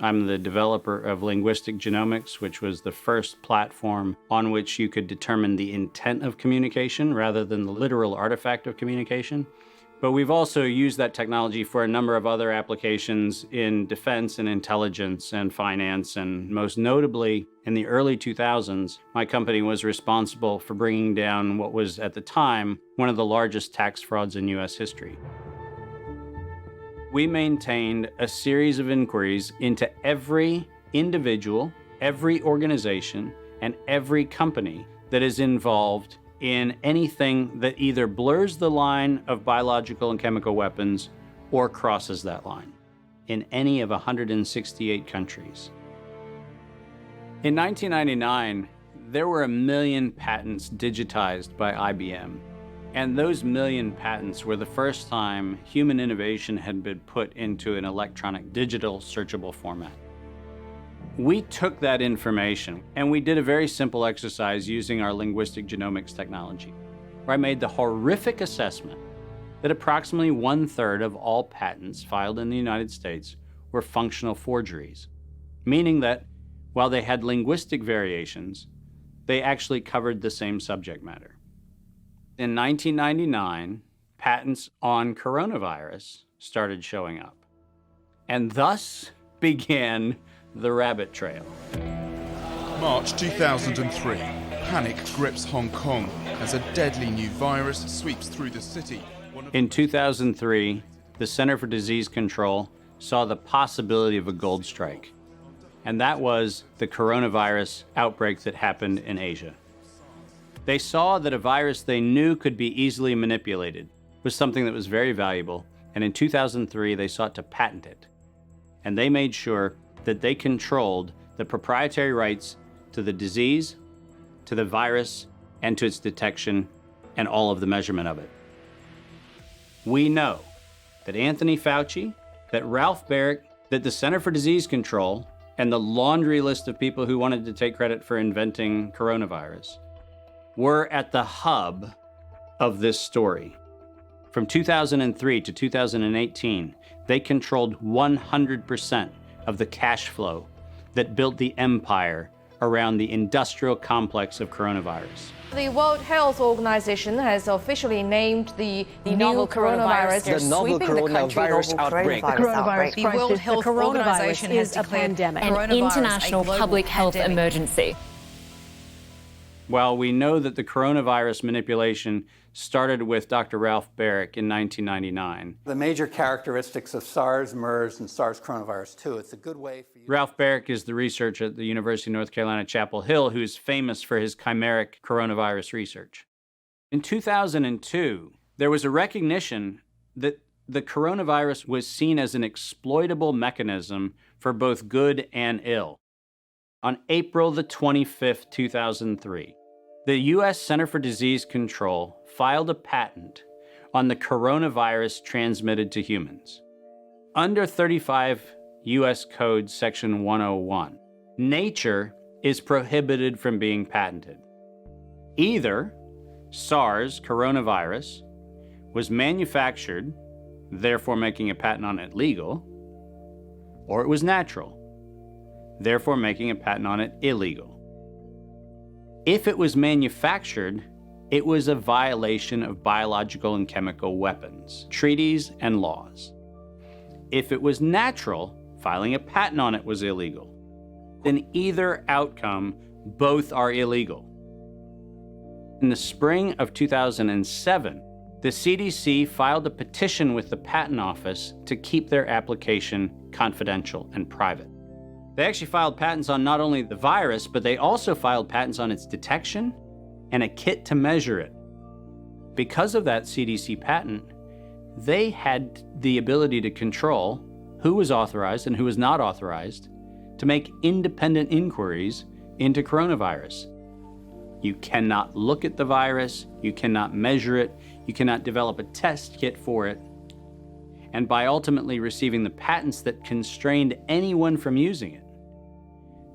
I'm the developer of Linguistic Genomics, which was the first platform on which you could determine the intent of communication rather than the literal artifact of communication. But we've also used that technology for a number of other applications in defense and intelligence and finance, and most notably, in the early 2000s, my company was responsible for bringing down what was, at the time, one of the largest tax frauds in US history. We maintained a series of inquiries into every individual, every organization, and every company that is involved in anything that either blurs the line of biological and chemical weapons or crosses that line in any of 168 countries. In 1999, there were 1 million patents digitized by IBM. And those 1 million patents were the first time human innovation had been put into an electronic digital searchable format. We took that information and we did a very simple exercise using our linguistic genomics technology, where I made the horrific assessment that approximately 1/3 of all patents filed in the United States were functional forgeries, meaning that while they had linguistic variations, they actually covered the same subject matter. In 1999, patents on coronavirus started showing up, and thus began the rabbit trail. March 2003, panic grips Hong Kong as a deadly new virus sweeps through the city. In 2003, the Center for Disease Control saw the possibility of a gold strike, and that was the coronavirus outbreak that happened in Asia. They saw that a virus they knew could be easily manipulated was something that was very valuable, and in 2003 they sought to patent it. And they made sure that they controlled the proprietary rights to the disease, to the virus, and to its detection, and all of the measurement of it. We know that Anthony Fauci, that Ralph Baric, that the Center for Disease Control, and the laundry list of people who wanted to take credit for inventing coronavirus were at the hub of this story. From 2003 to 2018, they controlled 100% of the cash flow that built the empire around the industrial complex of coronavirus. The World Health Organization has officially named the novel coronavirus the novel coronavirus outbreak. The coronavirus The World Health Organization has declared an international public health emergency. While we know that the coronavirus manipulation started with Dr. Ralph Baric in 1999. The major characteristics of SARS, MERS, and SARS coronavirus 2, it's a good way for you... Ralph Baric is the researcher at the University of North Carolina, Chapel Hill, who's famous for his chimeric coronavirus research. In 2002, there was a recognition that the coronavirus was seen as an exploitable mechanism for both good and ill. On April the 25th, 2003, the U.S. Center for Disease Control filed a patent on the coronavirus transmitted to humans. Under 35 U.S. Code Section 101, nature is prohibited from being patented. Either SARS coronavirus was manufactured, therefore making a patent on it legal, or it was natural, therefore making a patent on it illegal. If it was manufactured, it was a violation of biological and chemical weapons, treaties, and laws. If it was natural, filing a patent on it was illegal. In either outcome, both are illegal. In the spring of 2007, the CDC filed a petition with the Patent Office to keep their application confidential and private. They actually filed patents on not only the virus, but they also filed patents on its detection and a kit to measure it. Because of that CDC patent, they had the ability to control who was authorized and who was not authorized to make independent inquiries into coronavirus. You cannot look at the virus, you cannot measure it, you cannot develop a test kit for it. And by ultimately receiving the patents that constrained anyone from using it,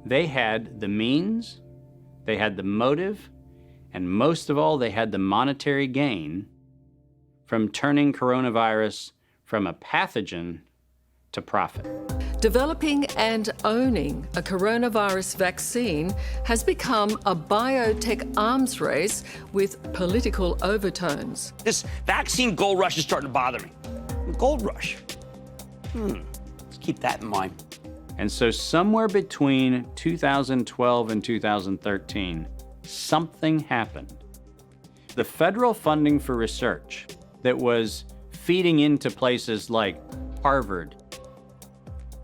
they had the means, they had the motive, and most of all, they had the monetary gain from turning coronavirus from a pathogen to profit. Developing and owning a coronavirus vaccine has become a biotech arms race with political overtones. This vaccine gold rush is starting to bother me. Gold rush. Let's keep that in mind. And so somewhere between 2012 and 2013, something happened. The federal funding for research that was feeding into places like Harvard,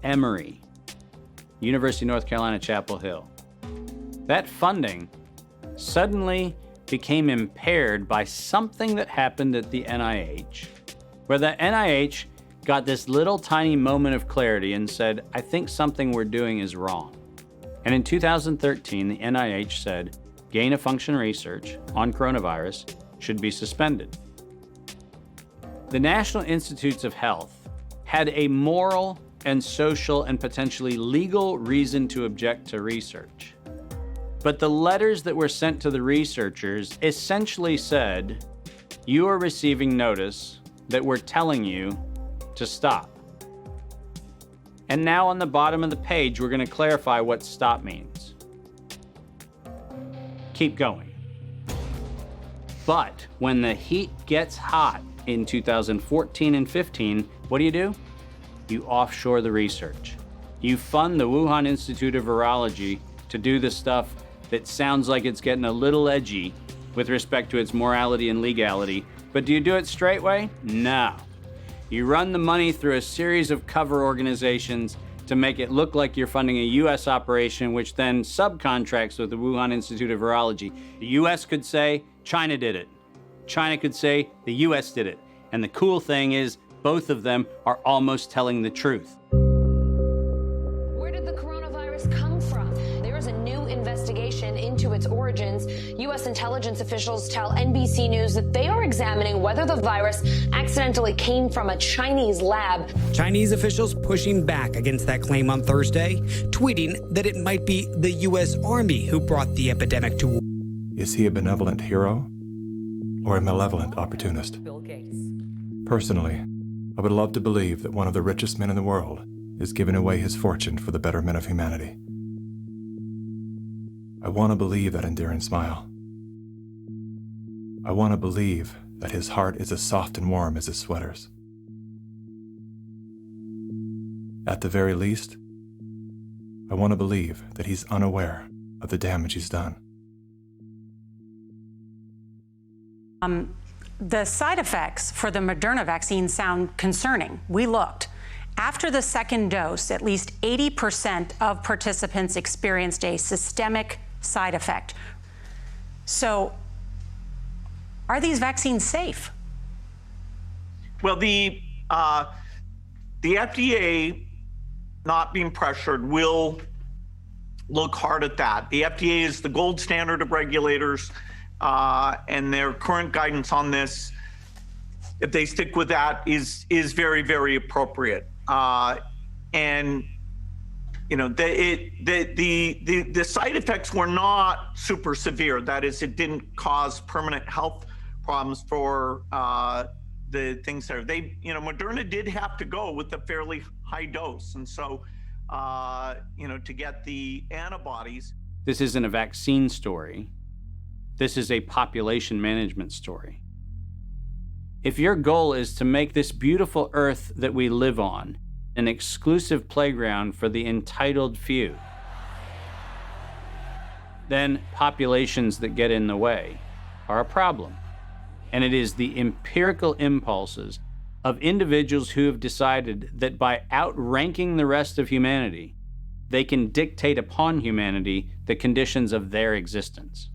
Emory, University of North Carolina, Chapel Hill, that funding suddenly became impaired by something that happened at the NIH, where the NIH got this little tiny moment of clarity and said, I think something we're doing is wrong. And in 2013, the NIH said, gain-of-function research on coronavirus should be suspended. The National Institutes of Health had a moral and social and potentially legal reason to object to research. But the letters that were sent to the researchers essentially said, you are receiving notice that we're telling you to stop. And now on the bottom of the page, we're going to clarify what stop means. Keep going. But when the heat gets hot in 2014 and 15, what do? You offshore the research. You fund the Wuhan Institute of Virology to do the stuff that sounds like it's getting a little edgy with respect to its morality and legality. But do you do it straight way? No. You run the money through a series of cover organizations to make it look like you're funding a U.S. operation, which then subcontracts with the Wuhan Institute of Virology. The U.S. could say, China did it. China could say, the U.S. did it. And the cool thing is, both of them are almost telling the truth. Where did the coronavirus come from? There is a new investigation into its origins. U.S. intelligence officials tell NBC News that they are examining whether the virus accidentally came from a Chinese lab. Chinese officials pushing back against that claim on Thursday, tweeting that it might be the U.S. Army who brought the epidemic to. Is he a benevolent hero or a malevolent opportunist? Bill Gates. Personally, I would love to believe that one of the richest men in the world is giving away his fortune for the betterment of humanity. I want to believe that endearing smile. I want to believe that his heart is as soft and warm as his sweaters. At the very least, I want to believe that he's unaware of the damage he's done. The side effects for the Moderna vaccine sound concerning. We looked. After the second dose, at least 80% of participants experienced a systemic side effect. So, are these vaccines safe? Well, the FDA, not being pressured, will look hard at that. The FDA is the gold standard of regulators. And their current guidance on this, if they stick with that, is very, very appropriate. And you know, the side effects were not super severe. That is, it didn't cause permanent health problems for the things there. Moderna did have to go with a fairly high dose, and so to get the antibodies. This isn't a vaccine story. This is a population management story. If your goal is to make this beautiful earth that we live on an exclusive playground for the entitled few, then populations that get in the way are a problem. And it is the empirical impulses of individuals who have decided that by outranking the rest of humanity, they can dictate upon humanity the conditions of their existence.